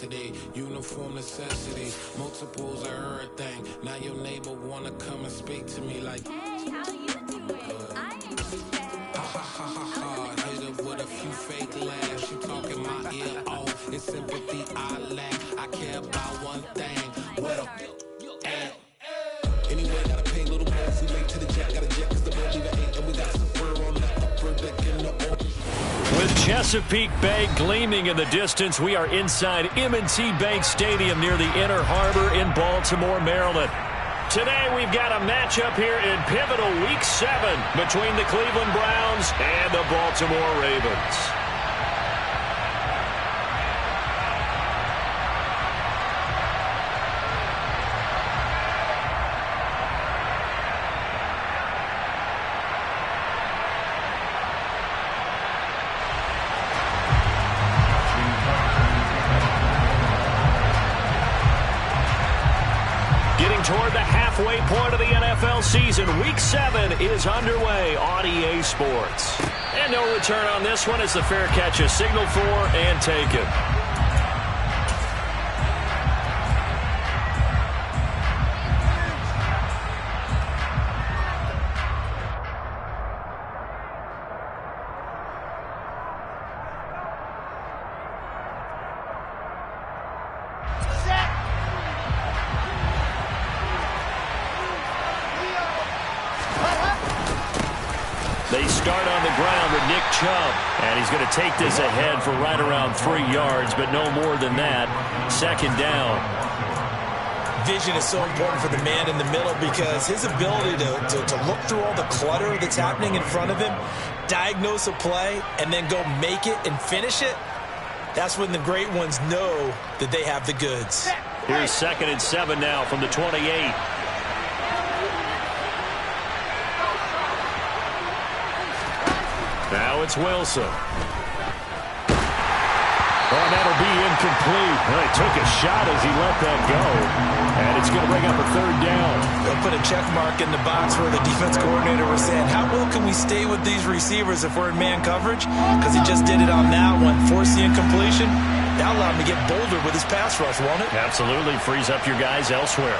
yesterday. Uniform necessity, multiples of everything. Now your neighbor wanna come and speak to me like, hey, how you doing? I ain't too bad. ha ha ha ha ha. Hit her with a few fake laughs. She talking my ear off. It's sympathy I lack. I care about one thing. What a at. Anyway, gotta pay a little more if we late to the jet. Gotta jet cause the road leave at 8. And we got super on the upper deck in the open. With Chesapeake Bay gleaming in the distance, we are inside M&T Bank Stadium near the Inner Harbor in Baltimore, Maryland. Today we've got a matchup here in pivotal Week 7 between the Cleveland Browns and the Baltimore Ravens. Toward the halfway point of the NFL season, Week 7 is underway on EA Sports. And no return on this one as the fair catch is signaled for and taken. They start on the ground with Nick Chubb, and he's going to take this ahead for right around 3 yards, but no more than that. Second down. Vision is so important for the man in the middle because his ability to look through all the clutter that's happening in front of him, diagnose a play, and then go make it and finish it, that's when the great ones know that they have the goods. Here's 2nd and 7 now from the 28. Now it's Wilson. Oh, that'll be incomplete. Well, he took a shot as he let that go. And it's going to bring up a 3rd down. They'll put a check mark in the box where the defense coordinator was saying, how well can we stay with these receivers if we're in man coverage? Because he just did it on that one. Force the incompletion. That allowed him to get bolder with his pass rush, won't it? Absolutely. Frees up your guys elsewhere.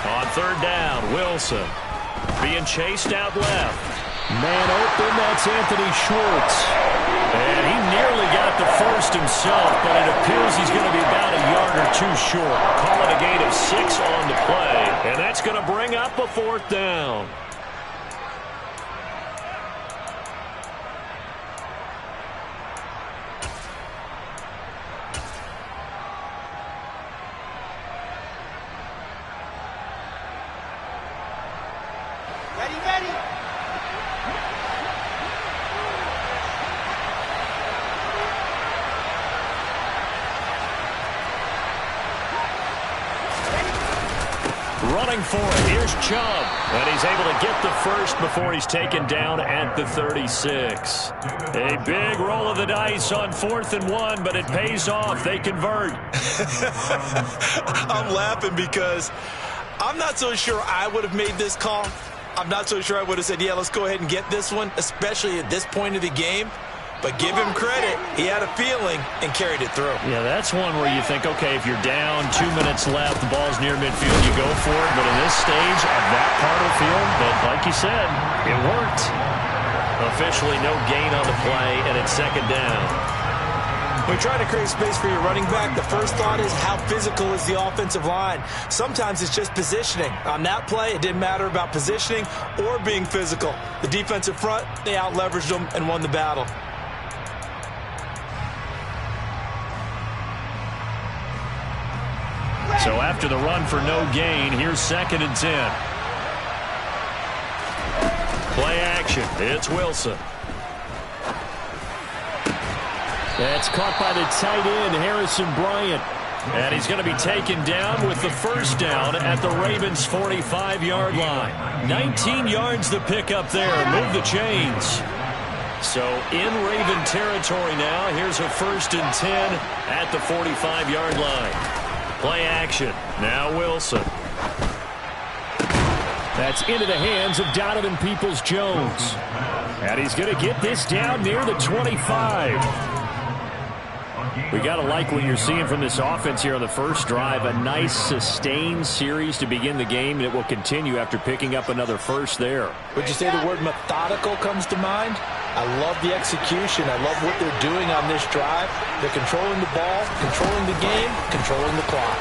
On 3rd down, Wilson. Being chased out left. Man open, that's Anthony Schwartz. And he nearly got the first himself, but it appears he's going to be about a yard or 2 short. Call it a gain of 6 on the play, and that's going to bring up a 4th down. Running for it. Here's Chubb. And he's able to get the first before he's taken down at the 36. A big roll of the dice on 4th and 1, but it pays off. They convert. I'm laughing because I'm not so sure I would have made this call. I'm not so sure I would have said, yeah, let's go ahead and get this one, especially at this point of the game. But give him credit. He had a feeling and carried it through. Yeah, that's one where you think, okay, if you're down, 2 minutes left, the ball's near midfield, you go for it. But in this stage, at that part of the field, but like you said, it worked. Officially no gain on the play, and it's 2nd down. When you try to create space for your running back, the first thought is how physical is the offensive line. Sometimes it's just positioning. On that play, it didn't matter about positioning or being physical. The defensive front, they out-leveraged them and won the battle. So after the run for no gain, here's 2nd and 10. Play action. It's Wilson. That's caught by the tight end, Harrison Bryant. And he's going to be taken down with the 1st down at the Ravens' 45-yard line. 19 yards the pick up there. Move the chains. So in Raven territory now. Here's a 1st and 10 at the 45-yard line. Play action. Now Wilson. That's into the hands of Donovan Peoples-Jones. And he's going to get this down near the 25. We got to like what you're seeing from this offense here on the first drive. A nice sustained series to begin the game, and it will continue after picking up another first there. Would you say the word methodical comes to mind? I love the execution. I love what they're doing on this drive. They're controlling the ball, controlling the game, controlling the clock.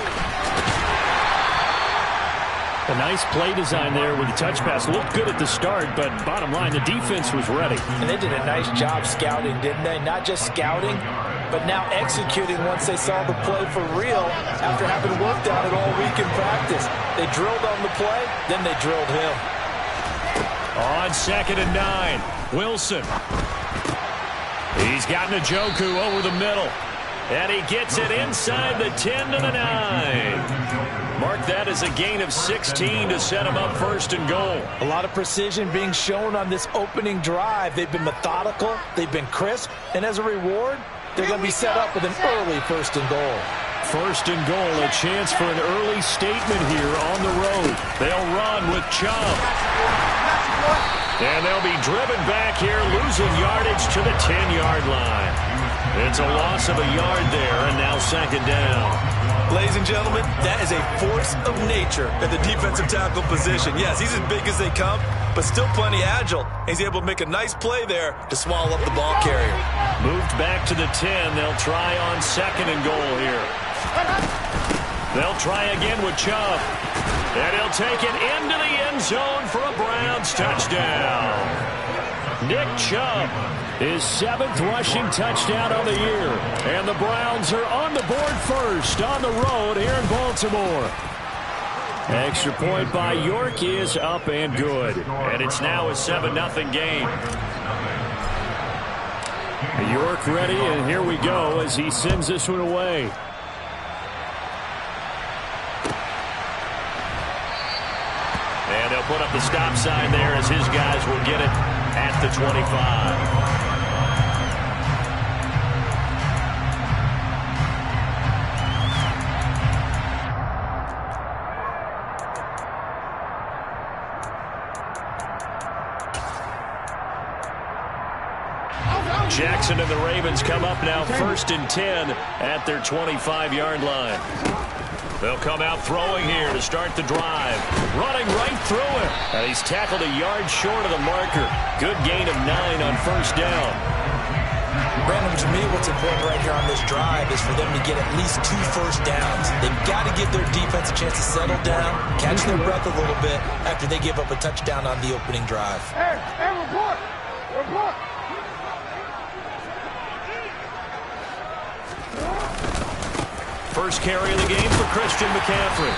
A nice play design there with the touch pass. Looked good at the start, but bottom line, the defense was ready. And they did a nice job scouting, didn't they? Not just scouting, but now executing once they saw the play for real after having worked on it all week in practice. They drilled on the play, then they drilled him. On 2nd and 9, Wilson. He's got Njoku over the middle. And he gets it inside the 10 to the 9. Mark that as a gain of 16 to set him up 1st and goal. A lot of precision being shown on this opening drive. They've been methodical, they've been crisp, and as a reward, they're going to be set up with an early 1st and goal. 1st and goal, a chance for an early statement here on the road. They'll run with Chubb. And they'll be driven back here, losing yardage to the 10-yard line. It's a loss of a yard there, and now 2nd down. Ladies and gentlemen, that is a force of nature at the defensive tackle position. Yes, he's as big as they come, but still plenty agile. He's able to make a nice play there to swallow up the ball carrier. Moved back to the 10. They'll try on 2nd and goal here. They'll try again with Chubb. And he'll take it into the end zone for a Browns touchdown. Nick Chubb, his 7th rushing touchdown of the year. And the Browns are on the board first on the road here in Baltimore. Extra point by York is up and good. And it's now a 7-0 game. York ready, and here we go as he sends this one away. And they'll put up the stop sign there as his guys will get it at the 25. Jackson and the Ravens come up now 1st and 10 at their 25-yard line. They'll come out throwing here to start the drive. Running right through him. And he's tackled a yard short of the marker. Good gain of 9 on 1st down. Brandon, to me, what's important right here on this drive is for them to get at least 2 first downs. They've got to give their defense a chance to settle down, catch their breath a little bit after they give up a touchdown on the opening drive. Hey, report! Report! First carry of the game for Christian McCaffrey.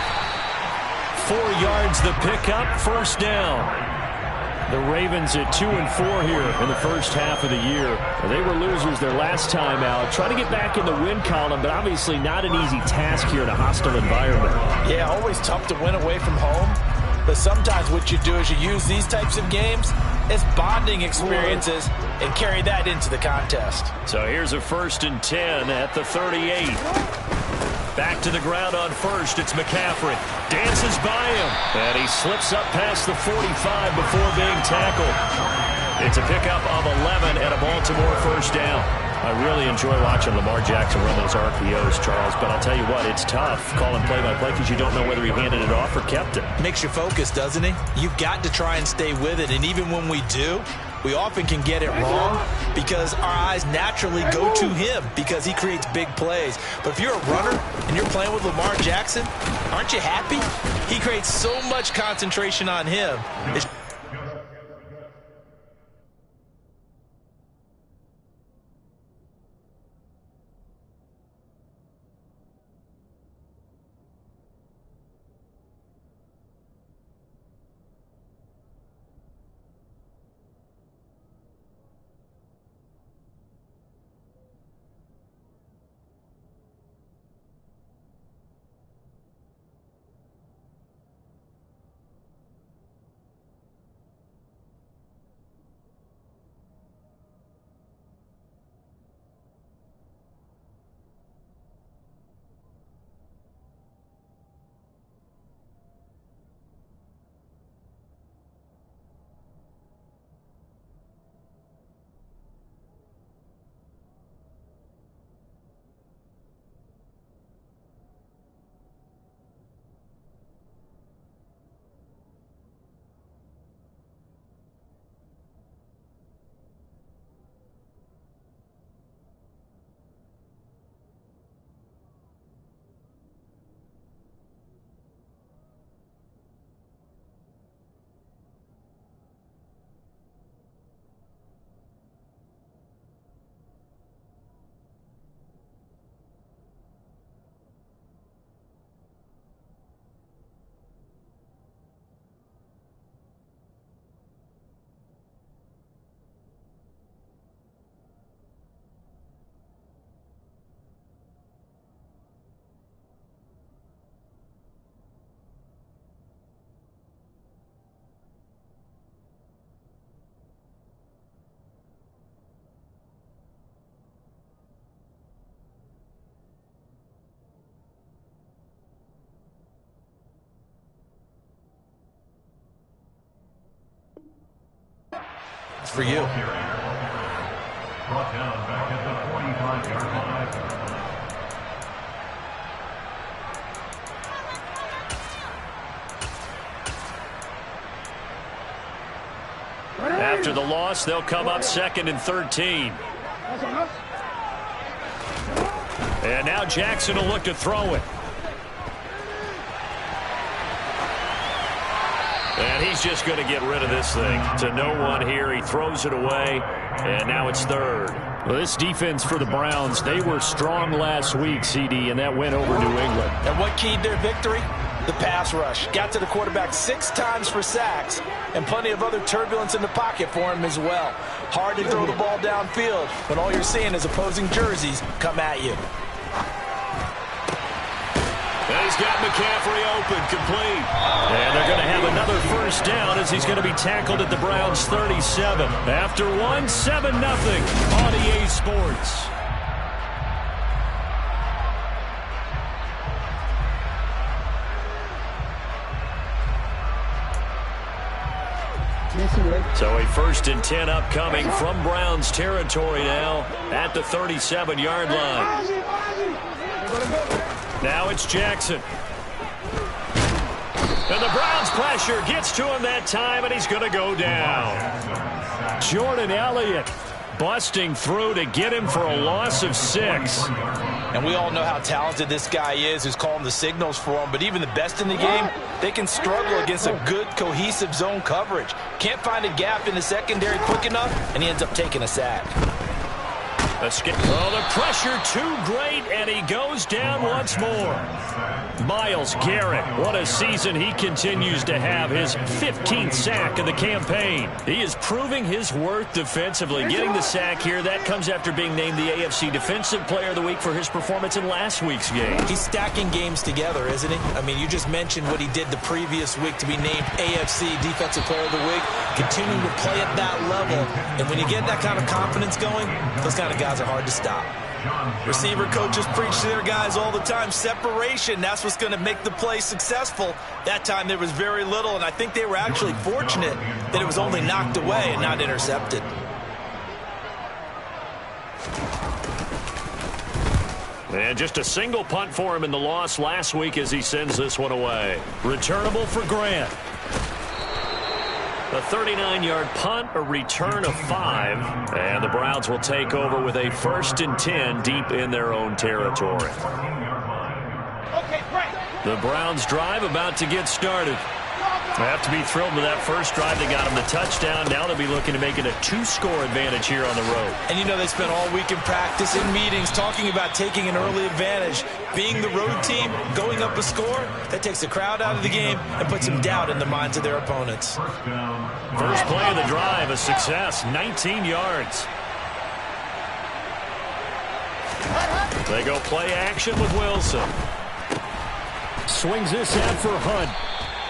4 yards the pickup, 1st down. The Ravens at 2-4 here in the first half of the year. They were losers their last time out. Trying to get back in the win column, but obviously not an easy task here in a hostile environment. Yeah, always tough to win away from home. But sometimes what you do is you use these types of games as bonding experiences and carry that into the contest. So here's a 1st and 10 at the 38. Back to the ground on 1st. It's McCaffrey. Dances by him. And he slips up past the 45 before being tackled. It's a pickup of 11 and a Baltimore 1st down. I really enjoy watching Lamar Jackson run those RPOs, Charles, but I'll tell you what, it's tough calling play-by-play because you don't know whether he handed it off or kept it. Makes you focus, doesn't he? You've got to try and stay with it, and even when we do, we often can get it wrong because our eyes naturally go to him because he creates big plays. But if you're a runner and you're playing with Lamar Jackson, aren't you happy? He creates so much concentration on him. for you. Brought down back at the 45-yard line. After the loss, they'll come up 2nd and 13. And now Jackson will look to throw it. And he's just going to get rid of this thing. To no one here. He throws it away. And now it's 3rd. Well, this defense for the Browns, they were strong last week, CD, and that went over New England. And what keyed their victory? The pass rush. Got to the quarterback 6 times for sacks, and plenty of other turbulence in the pocket for him as well. Hard to throw the ball downfield when all you're seeing is opposing jerseys come at you. And he's got McCaffrey open, complete. And they're going to have another first down as he's going to be tackled at the Browns' 37. After 1, 7-0 on EA Sports. So a 1st and 10 upcoming from Browns territory now at the 37-yard line. Now it's Jackson. And the Browns pressure gets to him that time, and he's going to go down. Jordan Elliott busting through to get him for a loss of 6. And we all know how talented this guy is who's calling the signals for him, but even the best in the game, they can struggle against a good, cohesive zone coverage. Can't find a gap in the secondary quick enough, and he ends up taking a sack. Oh, the pressure too great, and he goes down once more. Myles Garrett, what a season he continues to have. His 15th sack of the campaign. He is proving his worth defensively. Getting the sack here, that comes after being named the AFC Defensive Player of the Week for his performance in last week's game. He's stacking games together, isn't he? I mean, you just mentioned what he did the previous week to be named AFC Defensive Player of the Week. Continuing to play at that level. And when you get that kind of confidence going, those kind of guys are hard to stop. Receiver coaches preach to their guys all the time. Separation, that's what's going to make the play successful. That time there was very little, and I think they were actually fortunate that it was only knocked away and not intercepted. And just a single punt for him in the loss last week as he sends this one away. Returnable for Grant. A 39-yard punt, a return of 5, and the Browns will take over with a 1st and 10 deep in their own territory. The Browns drive about to get started. They have to be thrilled with that first drive. They got him the touchdown. Now they'll be looking to make it a 2-score advantage here on the road. And you know they spent all week in practice, in meetings, talking about taking an early advantage. Being the road team, going up a score, that takes the crowd out of the game and puts some doubt in the minds of their opponents. First play of the drive, a success, 19 yards. They go play action with Wilson. Swings this out for Hunt.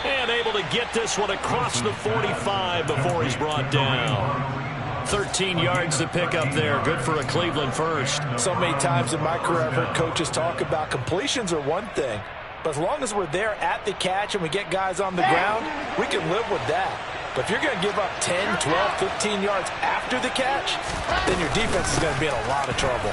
And able to get this one across the 45 before he's brought down. 13 yards to pick up there. Good for a Cleveland first. So many times in my career I've heard coaches talk about completions are one thing. But as long as we're there at the catch and we get guys on the ground, we can live with that. But if you're going to give up 10, 12, 15 yards after the catch, then your defense is going to be in a lot of trouble.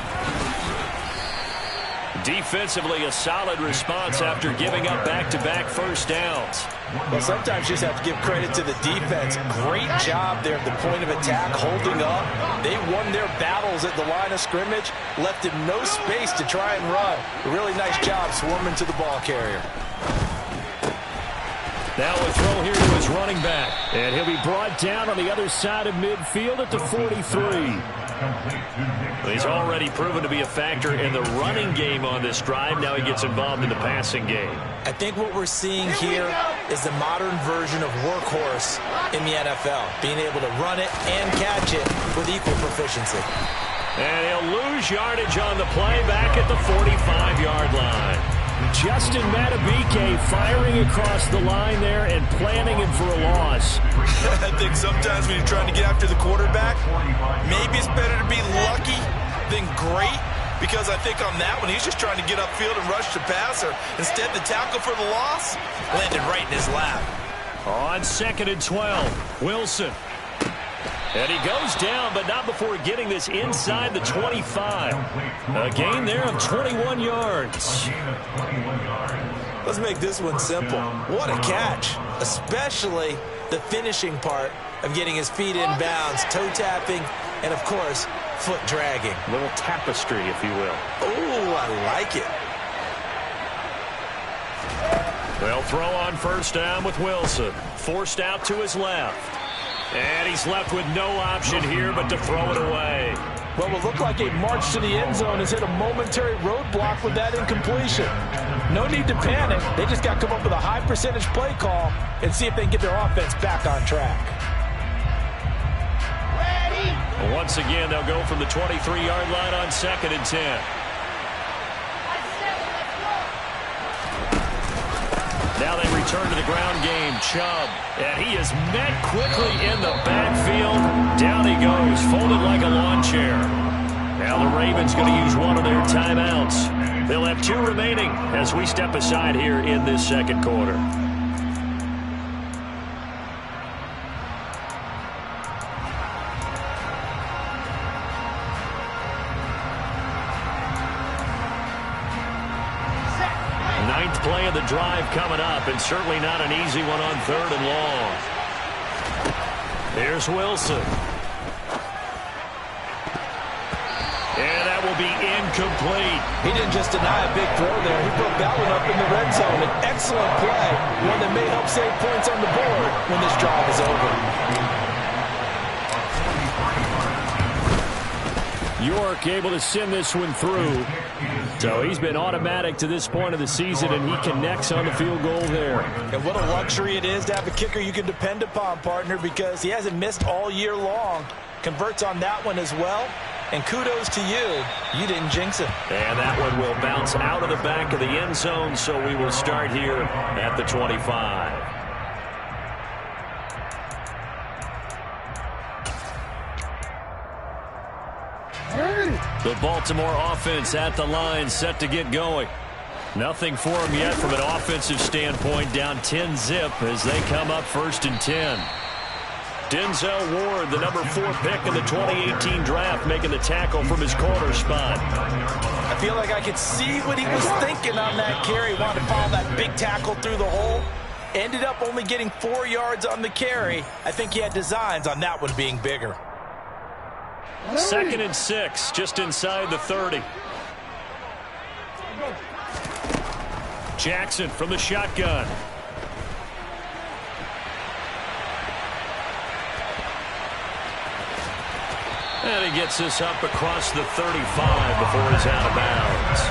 Defensively, a solid response after giving up back-to-back first downs. Well, sometimes you just have to give credit to the defense. Great job there at the point of attack, holding up. They won their battles at the line of scrimmage, left him no space to try and run. A really nice job swarming to the ball carrier. Now a throw here to his running back. And he'll be brought down on the other side of midfield at the 43. He's already proven to be a factor in the running game on this drive. Now he gets involved in the passing game. I think what we're seeing here is the modern version of workhorse in the NFL, being able to run it and catch it with equal proficiency. And he'll lose yardage on the play back at the 45-yard line. Justin Madubuike firing across the line there and planning him for a loss. I think sometimes when you're trying to get after the quarterback, maybe it's better to be lucky than great, because I think on that one, he's just trying to get upfield and rush the passer. Instead, the tackle for the loss landed right in his lap. On 2nd and 12, Wilson. And he goes down, but not before getting this inside the 25. A gain there of 21 yards. Let's make this one simple. What a catch, especially the finishing part of getting his feet in bounds, toe tapping, and, of course, foot dragging. A little tapestry, if you will. Oh, I like it. They'll throw on first down with Wilson. Forced out to his left. And he's left with no option here but to throw it away. Well, it looked like a march to the end zone has hit a momentary roadblock with that incompletion. No need to panic. They just got to come up with a high percentage play call and see if they can get their offense back on track. Once again, they'll go from the 23-yard line on 2nd and 10. Now they return to the ground game. Chubb, and he is met quickly in the backfield. Down he goes, folded like a lawn chair. Now the Ravens going to use one of their timeouts. They'll have 2 remaining as we step aside here in this second quarter. Play of the drive coming up, and certainly not an easy one on 3rd and long. Here's Wilson. And that will be incomplete. He didn't just deny a big throw there. He broke that one up in the red zone. An excellent play, one that may help save points on the board when this drive is over. York able to send this one through. So he's been automatic to this point of the season, and he connects on the field goal there. And what a luxury it is to have a kicker you can depend upon, partner, because he hasn't missed all year long. Converts on that one as well. And kudos to you. You didn't jinx it. And that one will bounce out of the back of the end zone, so we will start here at the 25. The Baltimore offense at the line, set to get going. Nothing for them yet from an offensive standpoint, down 10-zip as they come up 1st and 10. Denzel Ward, the number 4 pick in the 2018 draft, making the tackle from his corner spot. I feel like I could see what he was thinking on that carry. Wanted to follow that big tackle through the hole. Ended up only getting 4 yards on the carry. I think he had designs on that one being bigger. 2nd and 6, just inside the 30. Jackson from the shotgun. And he gets this up across the 35 before he's out of bounds.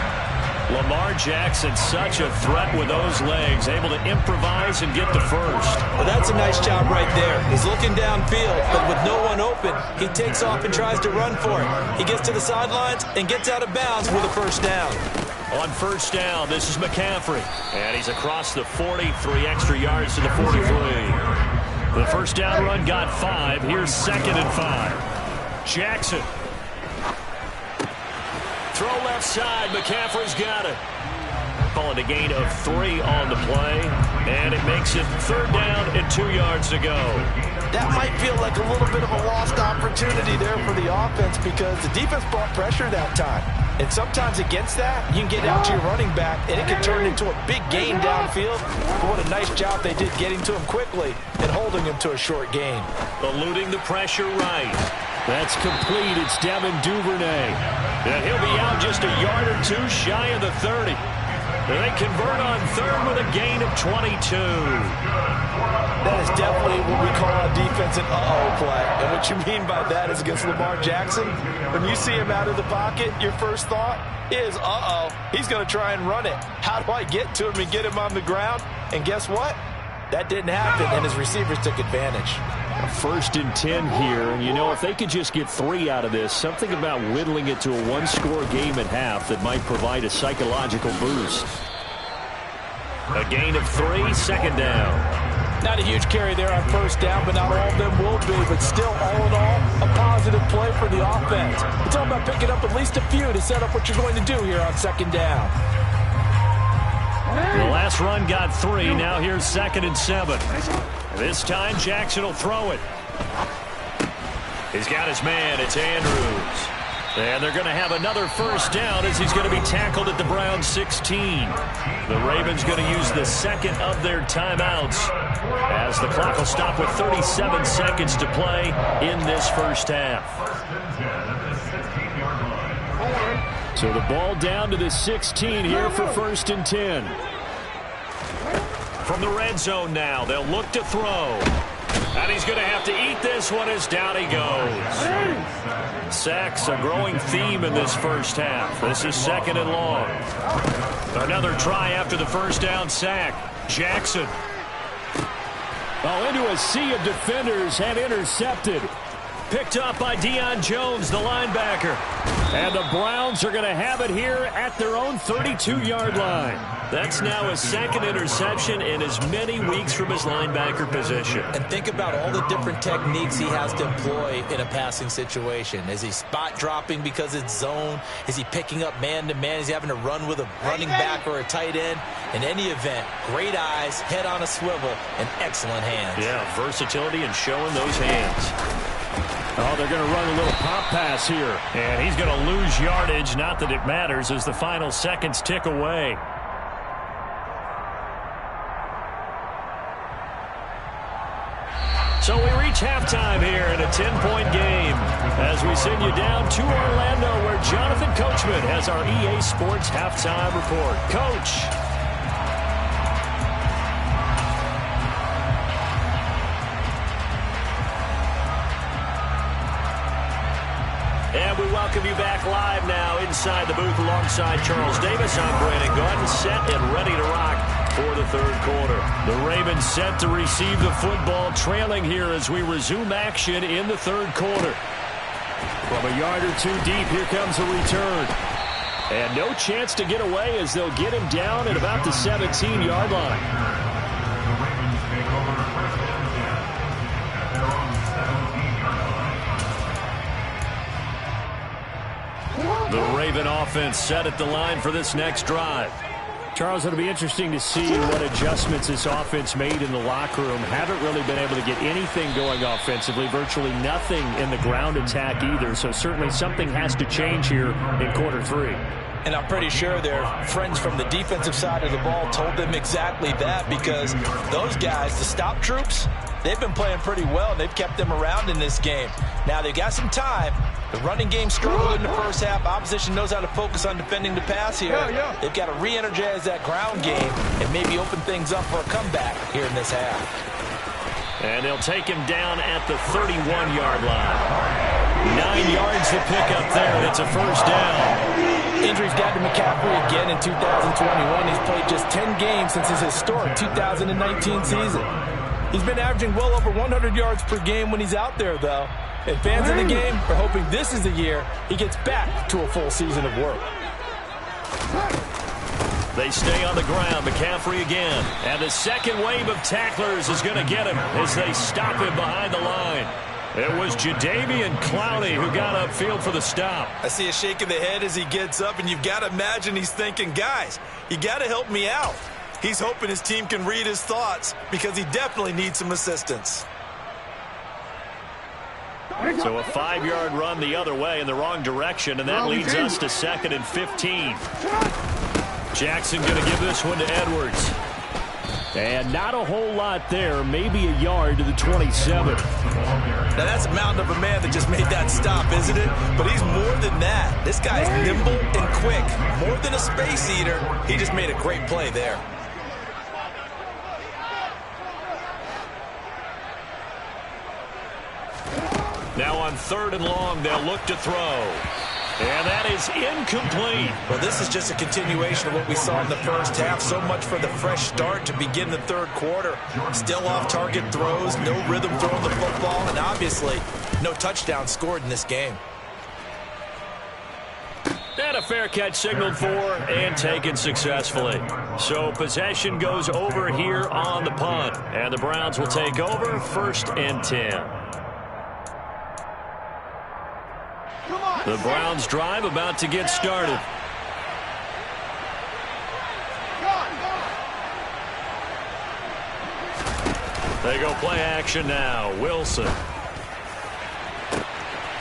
Lamar Jackson, such a threat with those legs, able to improvise and get the first. Well, that's a nice job right there. He's looking downfield, but with no one open, he takes off and tries to run for it. He gets to the sidelines and gets out of bounds with a first down. On first down, this is McCaffrey. And he's across the 40, 3 extra yards to the 43. The first down run got 5. Here's 2nd and 5. Jackson. Throw left side. McCaffrey's got it. Calling a gain of 3 on the play. And it makes it 3rd down and 2 yards to go. That might feel like a little bit of a lost opportunity there for the offense because the defense brought pressure that time. And sometimes against that, you can get out to your running back, and it can turn into a big gain downfield. But what a nice job they did getting to him quickly and holding him to a short gain. Eluding the pressure right. That's complete. It's Devin Duvernay. And he'll be out just a yard or 2 shy of the 30. And they convert on 3rd with a gain of 22. That is definitely what we call a defensive uh-oh play. And what you mean by that is against Lamar Jackson, when you see him out of the pocket, your first thought is, uh-oh, he's going to try and run it. How do I get to him and get him on the ground? And guess what? That didn't happen, and his receivers took advantage. 1st and 10 here, and you know, if they could just get 3 out of this, something about whittling it to a 1-score game at half that might provide a psychological boost. A gain of 3, 2nd down. Not a huge carry there on first down, but not all of them will be. But still, all in all, a positive play for the offense. It's all about picking up at least a few to set up what you're going to do here on 2nd down. The last run got 3. Now here's 2nd and 7. This time Jackson will throw it. He's got his man. It's Andrews. And they're going to have another first down as he's going to be tackled at the Browns 16. The Ravens going to use the second of their timeouts as the clock will stop with 37 seconds to play in this first half. So the ball down to the 16 here for 1st and 10. From the red zone now, they'll look to throw. And he's going to have to eat this one as down he goes. Sacks a growing theme in this first half. This is 2nd and long. Another try after the first down sack. Jackson. Oh, into a sea of defenders and intercepted. Picked up by Deion Jones, the linebacker. And the Browns are going to have it here at their own 32-yard line. That's now his 2nd interception in as many weeks from his linebacker position. And think about all the different techniques he has to employ in a passing situation. Is he spot dropping because it's zone? Is he picking up man-to-man? Is he having to run with a running back or a tight end? In any event, great eyes, head on a swivel, and excellent hands. Yeah, versatility and showing those hands. Oh, they're going to run a little pop pass here. And he's going to lose yardage. Not that it matters as the final seconds tick away. So we reach halftime here in a 10-point game as we send you down to Orlando where Jonathan Coachman has our EA Sports halftime report. Coach. And we welcome you back live now inside the booth alongside Charles Davis. I'm Brandon Gordon, set and ready to rock for the 3rd quarter. The Ravens set to receive the football, trailing here as we resume action in the 3rd quarter. From a yard or two deep, here comes a return. And no chance to get away as they'll get him down at about the 17-yard line. The Ravens take over 1st and 10 at their own 17-yard line. The Raven offense set at the line for this next drive. Charles, it'll be interesting to see what adjustments this offense made in the locker room. Haven't really been able to get anything going offensively, virtually nothing in the ground attack either. So certainly something has to change here in quarter 3. And I'm pretty sure their friends from the defensive side of the ball told them exactly that, because those guys, the stop troops, they've been playing pretty well. They've kept them around in this game. Now they've got some time. The running game struggled in the first half. Opposition knows how to focus on defending the pass here. They've got to re-energize that ground game and maybe open things up for a comeback here in this half. And they'll take him down at the 31-yard line. 9 yards to pick up there. It's a first down. Injuries got to McCaffrey again in 2021. He's played just 10 games since his historic 2019 season. He's been averaging well over 100 yards per game when he's out there, though. And fans of the game are hoping this is the year he gets back to a full season of work. They stay on the ground. McCaffrey again. And the second wave of tacklers is going to get him as they stop him behind the line. It was Jadeveon Clowney who got upfield for the stop. I see a shake of the head as he gets up, and you've got to imagine he's thinking, guys, you got to help me out. He's hoping his team can read his thoughts because he definitely needs some assistance. So a 5-yard run the other way in the wrong direction, and that leads us to 2nd and 15. Jackson going to give this one to Edwards. And not a whole lot there, maybe a yard to the 27. Now that's a mountain of a man that just made that stop, isn't it? But he's more than that. This guy's nimble and quick. More than a space eater, he just made a great play there. Now on 3rd and long, they'll look to throw. And that is incomplete. Well, this is just a continuation of what we saw in the first half. So much for the fresh start to begin the 3rd quarter. Still off-target throws, no rhythm throwing the football, and obviously no touchdown scored in this game. And a fair catch signaled for and taken successfully. So possession goes over here on the punt. And the Browns will take over 1st and 10. The Browns drive about to get started. They go play action now. Wilson.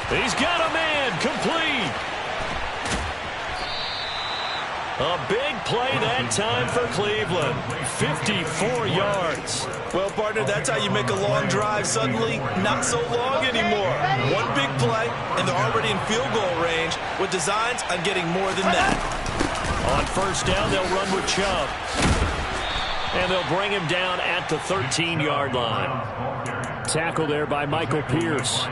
He's got a man, complete. A big play that time for Cleveland. 54 yards. Well, partner, that's how you make a long drive suddenly not so long anymore. One big play, and they're already in field goal range with designs on getting more than that. On first down, they'll run with Chubb. And they'll bring him down at the 13-yard line. Tackle there by Michael Pierce.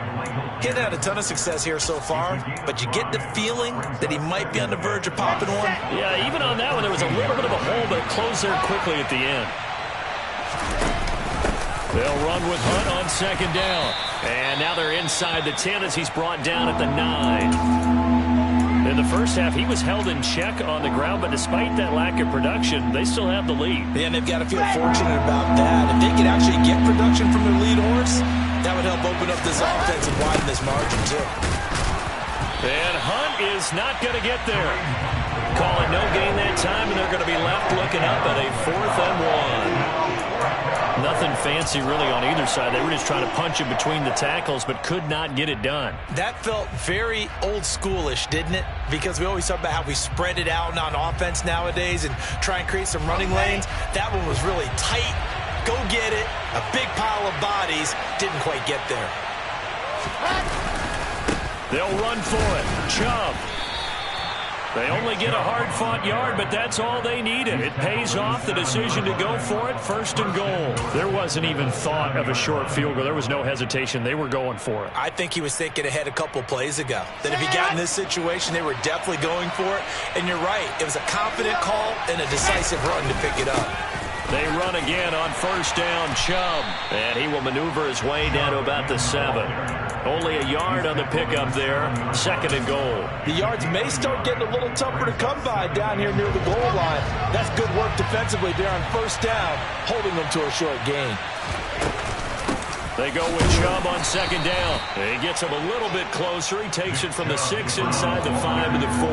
He hasn't had a ton of success here so far, but you get the feeling that he might be on the verge of popping one. Yeah, even on that one, there was a little bit of a hole, but it closed there quickly at the end. They'll run with Hunt on second down. And now they're inside the 10 as he's brought down at the 9. In the first half, he was held in check on the ground, but despite that lack of production, they still have the lead. Yeah, and they've got to feel fortunate about that. If they could actually get production from their lead horse, that would help open up this offense and widen this margin, too. And Hunt is not going to get there. Calling no gain that time, and they're going to be left looking up at a 4th and 1. Nothing fancy really on either side. They were just trying to punch it between the tackles, but could not get it done. That felt very old schoolish, didn't it? Because we always talk about how we spread it out on offense nowadays and try and create some running lanes. That one was really tight. Go get it. A big pile of bodies. Didn't quite get there. They'll run for it. Chubb. They only get a hard-fought yard, but that's all they needed. It pays off the decision to go for it, 1st and goal. There wasn't even thought of a short field goal. There was no hesitation. They were going for it. I think he was thinking ahead a couple plays ago. That if he got in this situation, they were definitely going for it. And you're right. It was a confident call and a decisive run to pick it up. They run again on first down, Chubb. And he will maneuver his way down to about the 7. Only a yard on the pickup there. 2nd and goal. The yards may start getting a little tougher to come by down here near the goal line. That's good work defensively there on first down, holding them to a short gain. They go with Chubb on 2nd down. He gets him a little bit closer. He takes it from the 6 inside the 5 to the 4.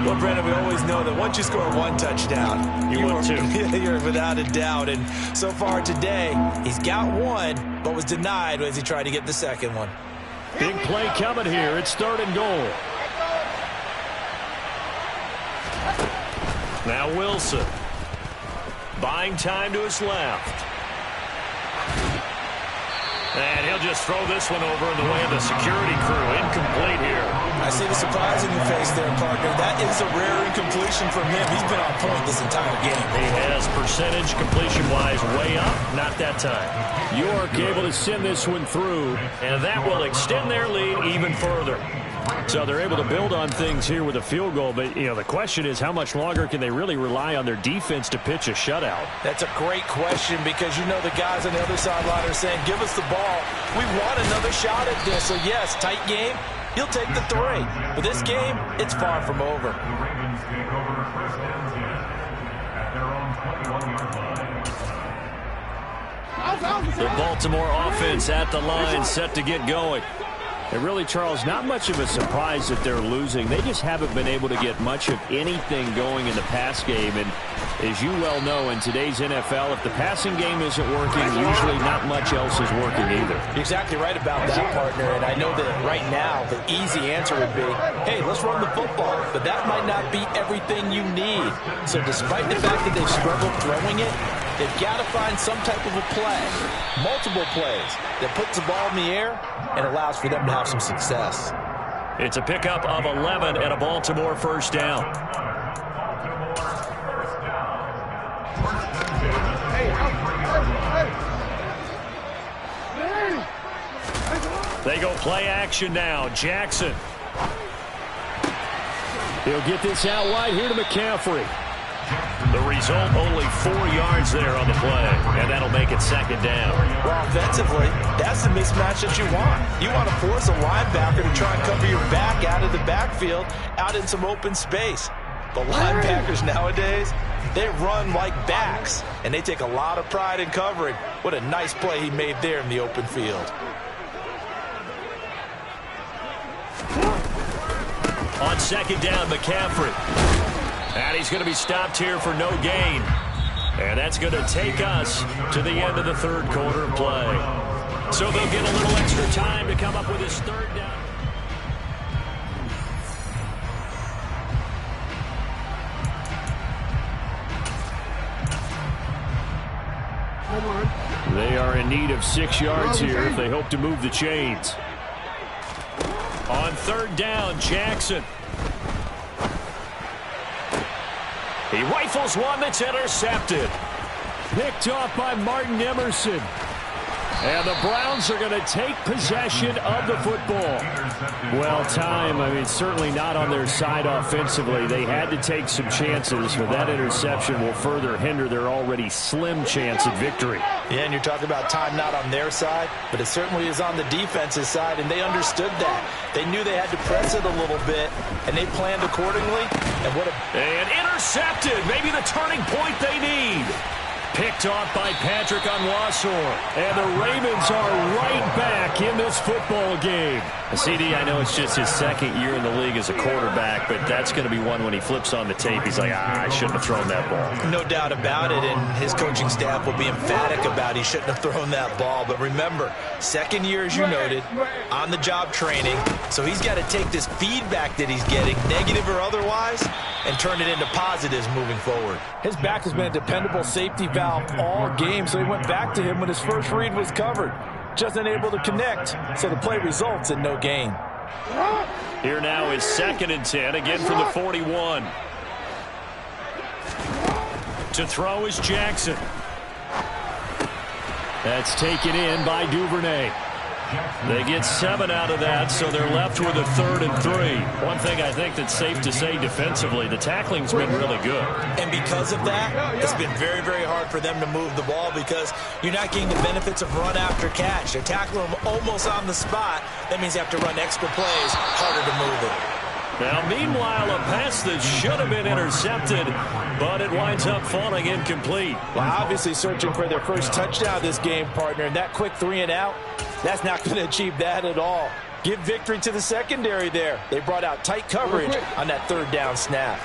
Well, Brandon, we always know that once you score one touchdown, you want two. You're without a doubt. And so far today, he's got one, but was denied as he tried to get the second one. Big play coming here. It's 3rd and goal. Now Wilson. Buying time to his left. And he'll just throw this one over in the way of the security crew. Incomplete here. I see the surprise in your face there, partner. That is a rare incompletion from him. He's been on point this entire game. He has percentage completion-wise way up. Not that time. York able to send this one through. And that will extend their lead even further. So they're able to build on things here with a field goal. But, you know, the question is how much longer can they really rely on their defense to pitch a shutout? That's a great question because, you know, the guys on the other sideline are saying, give us the ball. We want another shot at this. So, yes, tight game. He'll take the 3. But this game, it's far from over. The Ravens take over 1st and 10 at their own 21-yard line. The Baltimore offense at the line, set to get going. And really, Charles, not much of a surprise that they're losing. They just haven't been able to get much of anything going in the pass game. And as you well know, in today's NFL, if the passing game isn't working, usually not much else is working either. You're exactly right about that, partner. And I know that right now the easy answer would be, hey, let's run the football. But that might not be everything you need. So despite the fact that they've struggled throwing it, they've got to find some type of a play, multiple plays, that puts the ball in the air and allows for them to have some success. It's a pickup of 11 and a Baltimore 1st down. They go play action now. Jackson. He'll get this out wide here to McCaffrey. The result, only 4 yards there on the play, and that'll make it 2nd down. Well, offensively, that's the mismatch that you want. You want to force a linebacker to try and cover your back out of the backfield, out in some open space. The linebackers nowadays, they run like backs, and they take a lot of pride in covering. What a nice play he made there in the open field. On 2nd down, McCaffrey. And he's going to be stopped here for no gain. And that's going to take us to the end of the 3rd quarter of play. So they'll get a little extra time to come up with his third down. They are in need of 6 yards here if they hope to move the chains. On third down, Jackson. He rifles one that's intercepted. Picked off by Martin Emerson. And the Browns are going to take possession of the football. Well, time, certainly not on their side offensively. They had to take some chances, but that interception will further hinder their already slim chance at victory. Yeah, and you're talking about time not on their side, but it certainly is on the defense's side, and they understood that. They knew they had to press it a little bit, and they planned accordingly. And intercepted, maybe the turning point they need. Picked off by Patrick Onwuasor. And the Ravens are right back in this football game. CD, I know it's just his second year in the league as a quarterback, but that's going to be one when he flips on the tape. He's like, I shouldn't have thrown that ball. No doubt about it, and his coaching staff will be emphatic about he shouldn't have thrown that ball. But remember, second year, as you noted, on-the-job training, so he's got to take this feedback that he's getting, negative or otherwise, and turn it into positives moving forward. His back has been a dependable safety valve all game, so he went back to him when his first read was covered. Just unable to connect, so the play results in no gain. Here now is 2nd and 10, again from the 41. To throw is Jackson. That's taken in by Duvernay. They get 7 out of that, so they're left with a 3rd and 3. One thing I think that's safe to say defensively, the tackling's been really good. And because of that, it's been very, very hard for them to move the ball because you're not getting the benefits of run after catch. They're tackling them almost on the spot. That means you have to run extra plays, harder to move it. Now, meanwhile, a pass that should have been intercepted, but it winds up falling incomplete. Well, obviously searching for their first touchdown this game, partner, and that quick 3 and out, that's not going to achieve that at all. Give victory to the secondary there. They brought out tight coverage on that 3rd down snap.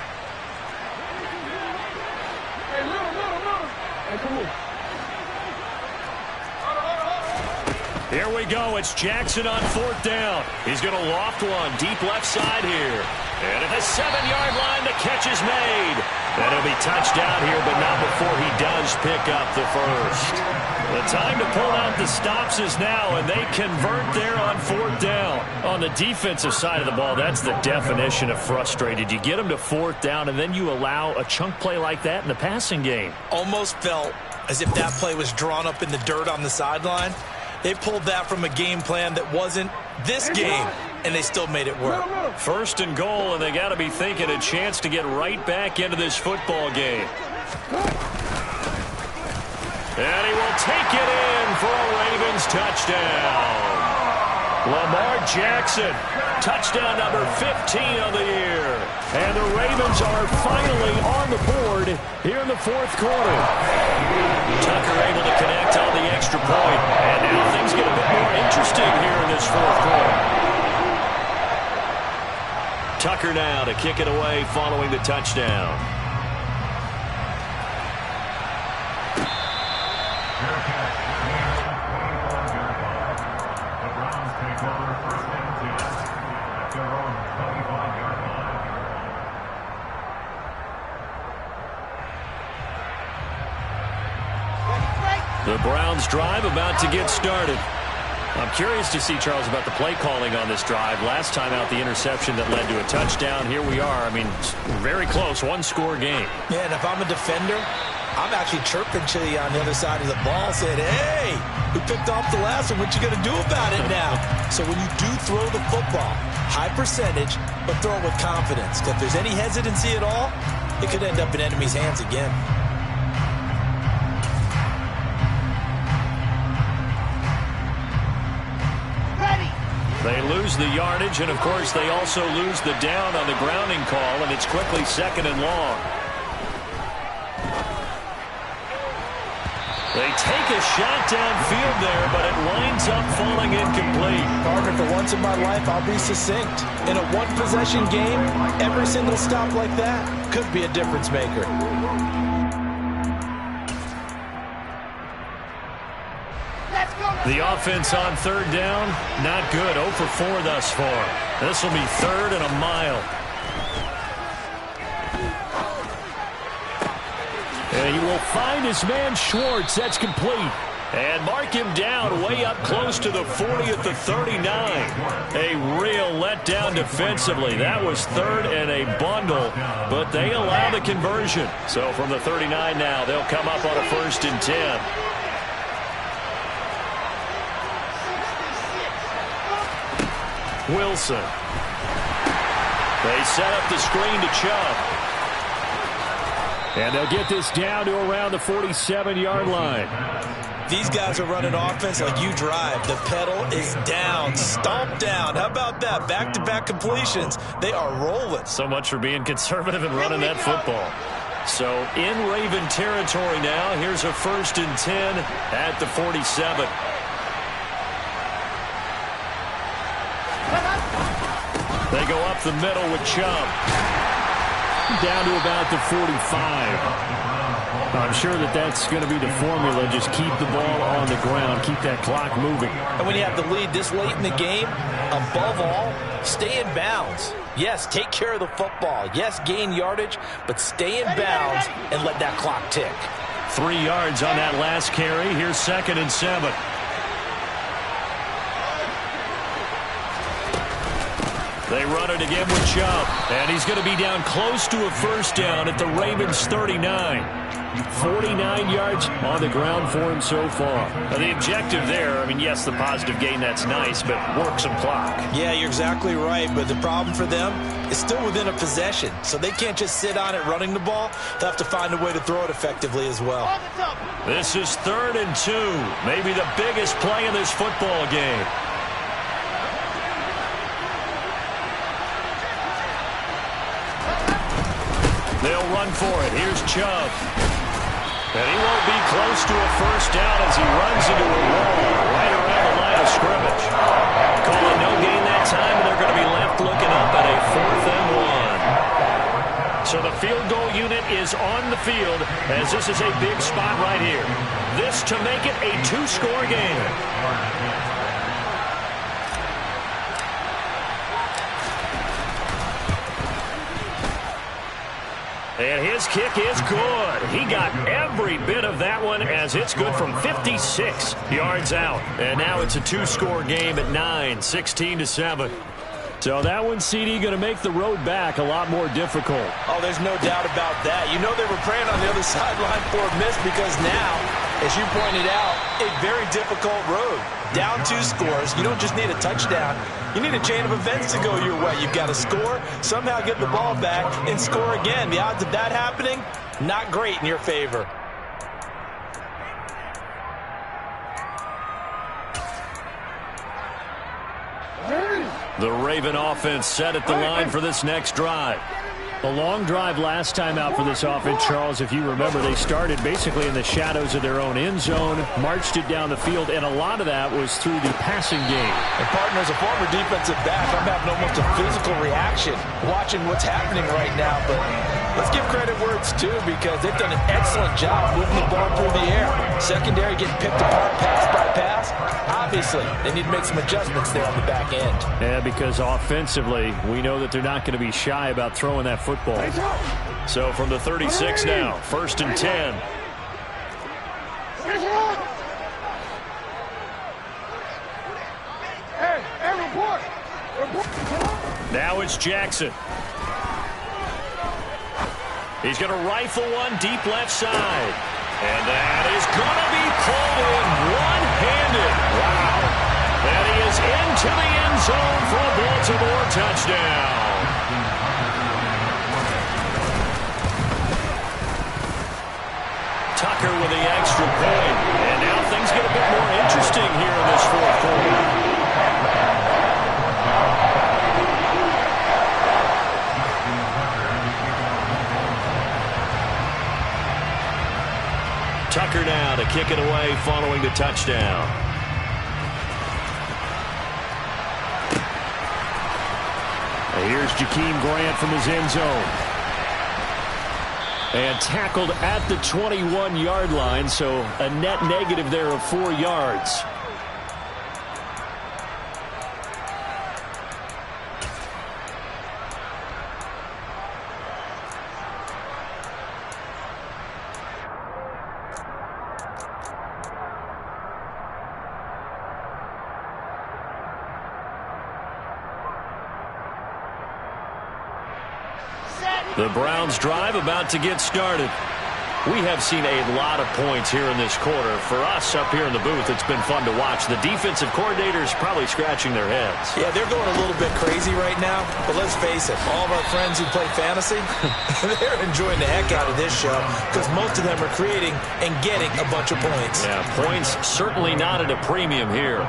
Here we go. It's Jackson on 4th down. He's going to loft one deep left side here. And at the 7-yard line, the catch is made. And it'll be touchdown here, but not before he does pick up the first. The time to pull out the stops is now, and they convert there on 4th down. On the defensive side of the ball, that's the definition of frustrated. You get them to 4th down, and then you allow a chunk play like that in the passing game. Almost felt as if that play was drawn up in the dirt on the sideline. They pulled that from a game plan that wasn't this game, and they still made it work. 1st and goal, and they got to be thinking a chance to get right back into this football game. And he will take it in for a Ravens touchdown. Lamar Jackson, touchdown number 15 of the year. And the Ravens are finally on the board here in the 4th quarter. Tucker able to connect on the extra point. And now things get a bit more interesting here in this 4th quarter. Tucker now to kick it away following the touchdown. The Browns drive about to get started. I'm curious to see, Charles, about the play calling on this drive. Last time out, the interception that led to a touchdown. Here we are. Very close, 1-score game. Yeah, and if I'm a defender, I'm actually chirping to you on the other side of the ball, saying, hey, we picked off the last one. What you going to do about it now? So when you do throw the football, high percentage, but throw it with confidence. If there's any hesitancy at all, it could end up in enemy's hands again. They lose the yardage, and, of course, they also lose the down on the grounding call, and it's quickly 2nd and long. They take a shot downfield there, but it winds up falling incomplete. Partner, for once in my life, I'll be succinct. In a one-possession game, every single stop like that could be a difference maker. Let's go! The offense on third down, not good. 0 for 4 thus far. This will be third and a mile. And he will find his man Schwartz. That's complete. And mark him down way up close to the 40 at the 39. A real letdown defensively. That was third and a bundle, but they allow the conversion. So from the 39 now, they'll come up on a 1st and 10. Wilson. They set up the screen to Chubb. And they'll get this down to around the 47-yard line. These guys are running offense like you drive. The pedal is down, stomped down. How about that? Back-to-back completions. They are rolling. So much for being conservative and running that football. So in Raven territory now, here's a 1st and 10 at the 47. They go up the middle with Chubb. Down to about the 45. I'm sure that's going to be the formula. Just keep the ball on the ground. Keep that clock moving. And when you have the lead this late in the game, above all, stay in bounds. Yes, take care of the football. Yes, gain yardage, but stay in bounds and let that clock tick. 3 yards on that last carry. Here's 2nd and 7. They run it again with Chubb. And he's going to be down close to a 1st down at the Ravens' 39. 49 yards on the ground for him so far. Now the objective there, I mean, yes, the positive gain, that's nice, but work some clock. Yeah, you're exactly right, but the problem for them is still within a possession, so they can't just sit on it running the ball. They'll have to find a way to throw it effectively as well. This is 3rd and 2, maybe the biggest play in this football game. They'll run for it. Here's Chubb. And he won't be close to a 1st down as he runs into a wall right around the line of scrimmage. Call it no gain that time, and they're going to be left looking up at a 4th and 1. So the field goal unit is on the field as this is a big spot right here. This to make it a 2-score game. And his kick is good. He got every bit of that one as it's good from 56 yards out. And now it's a 2-score game at 9, 16-7. So that one, CD, going to make the road back a lot more difficult. Oh, there's no doubt about that. You know they were praying on the other sideline for a miss because now, as you pointed out, a very difficult road. Down 2 scores. You don't just need a touchdown. You need a chain of events to go your way. You've got to score, somehow get the ball back, and score again. The odds of that happening, not great in your favor. The Raven offense set at the line for this next drive. A long drive last time out for this offense, Charles. If you remember, they started basically in the shadows of their own end zone, marched it down the field, and a lot of that was through the passing game. And partner, as a former defensive back, I'm having almost a physical reaction watching what's happening right now. But let's give credit where it's due because they've done an excellent job moving the ball through the air. Secondary getting picked apart pass by pass. Obviously, they need to make some adjustments there on the back end. Yeah, because offensively, we know that they're not going to be shy about throwing that football. So from the 36 now, 1st and 10. Now it's Jackson. He's going to rifle one deep left side. And that is going to be pulled in one-handed. Wow. And he is into the end zone for a Baltimore touchdown. Tucker with the extra point. And now things get a bit more interesting here in this 4th quarter. Tucker now to kick it away following the touchdown. And here's Jakeem Grant from his end zone. And tackled at the 21-yard line, so a net negative there of 4 yards. The Browns drive about to get started. We have seen a lot of points here in this quarter. For us up here in the booth, it's been fun to watch. The defensive coordinators probably scratching their heads. Yeah, they're going a little bit crazy right now. But let's face it, all of our friends who play fantasy, they're enjoying the heck out of this show because most of them are creating and getting a bunch of points. Yeah, points certainly not at a premium here.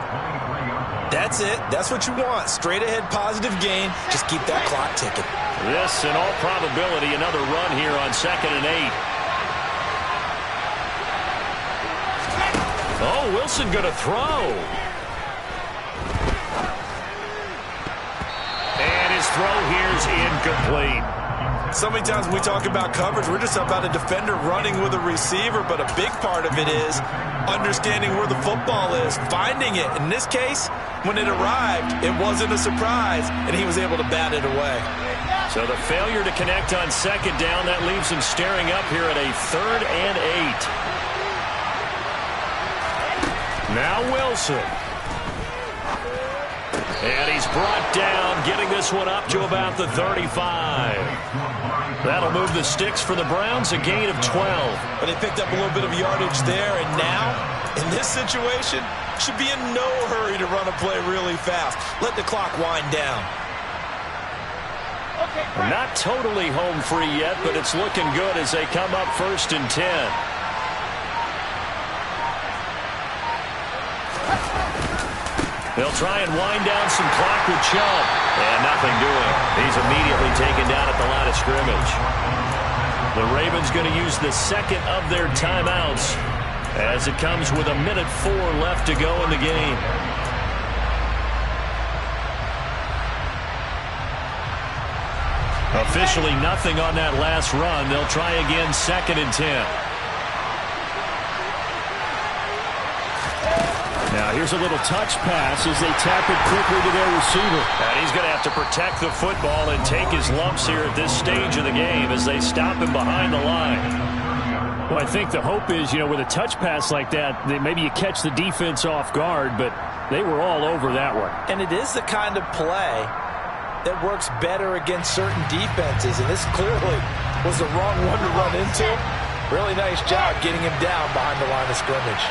That's it. That's what you want. Straight ahead positive gain. Just keep that clock ticking. This, in all probability, another run here on 2nd and 8. Oh, Wilson going to throw. And his throw here is incomplete. So many times when we talk about coverage, we're just about a defender running with a receiver, but a big part of it is understanding where the football is, finding it. In this case, when it arrived, it wasn't a surprise, and he was able to bat it away. So the failure to connect on 2nd down, that leaves him staring up here at a 3rd and 8. Now Wilson. And he's brought down, getting this one up to about the 35. That'll move the sticks for the Browns, a gain of 12. But they picked up a little bit of yardage there, and now, in this situation, should be in no hurry to run a play really fast. Let the clock wind down. Not totally home free yet, but it's looking good as they come up 1st and 10. They'll try and wind down some clock with Chubb. And nothing doing. He's immediately taken down at the line of scrimmage. The Ravens going to use the 2nd of their timeouts as it comes with 1:04 left to go in the game. Officially nothing on that last run. They'll try again 2nd and 10. Now here's a little touch pass as they tap it quickly to their receiver. And he's going to have to protect the football and take his lumps here at this stage of the game as they stop him behind the line. Well, I think the hope is, with a touch pass like that, maybe you catch the defense off guard, but they were all over that one. And it is the kind of play that works better against certain defenses, and this clearly was the wrong one to run into. Really nice job getting him down behind the line of scrimmage.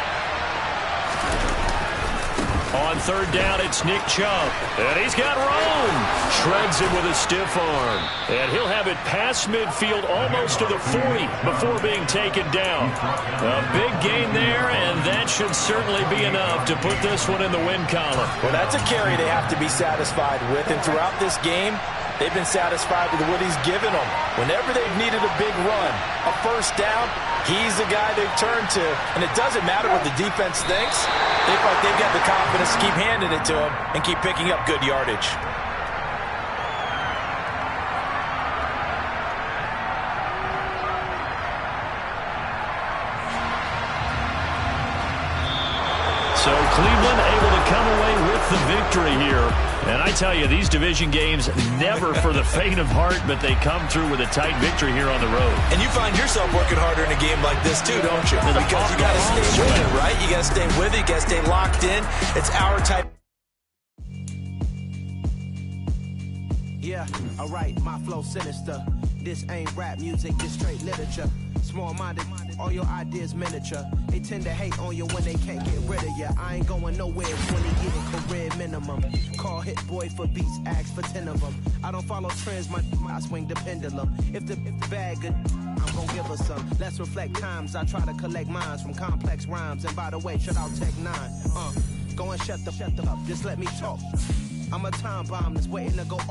On 3rd down, it's Nick Chubb. And he's got room. Shreds him with a stiff arm. And he'll have it past midfield almost to the 40 before being taken down. A big gain there, and that should certainly be enough to put this one in the win column. Well, that's a carry they have to be satisfied with. And throughout this game, they've been satisfied with what he's given them. Whenever they've needed a big run, a 1st down, he's the guy they've turned to. And it doesn't matter what the defense thinks. They feel like they've got the confidence to keep handing it to him and keep picking up good yardage. So Cleveland able to come away with the victory here. And I tell you, these division games never for the faint of heart, but they come through with a tight victory here on the road. And you find yourself working harder in a game like this too, don't you? Because you got to stay with it, right? You got to stay with it. You got to stay locked in. It's our type. Yeah, alright, my flow sinister. This ain't rap music, this straight literature. Small-minded, all your ideas miniature. They tend to hate on you when they can't get rid of you. I ain't going nowhere, 20-year career minimum. Call Hit Boy for beats, ask for 10 of them. I don't follow trends, I swing the pendulum. If the bag good, I'm gonna give her some. Let's reflect times, I try to collect minds from complex rhymes. And by the way, shut out Tech 9. Go and shut the up, just let me talk. I'm a time bomb that's waiting to go off.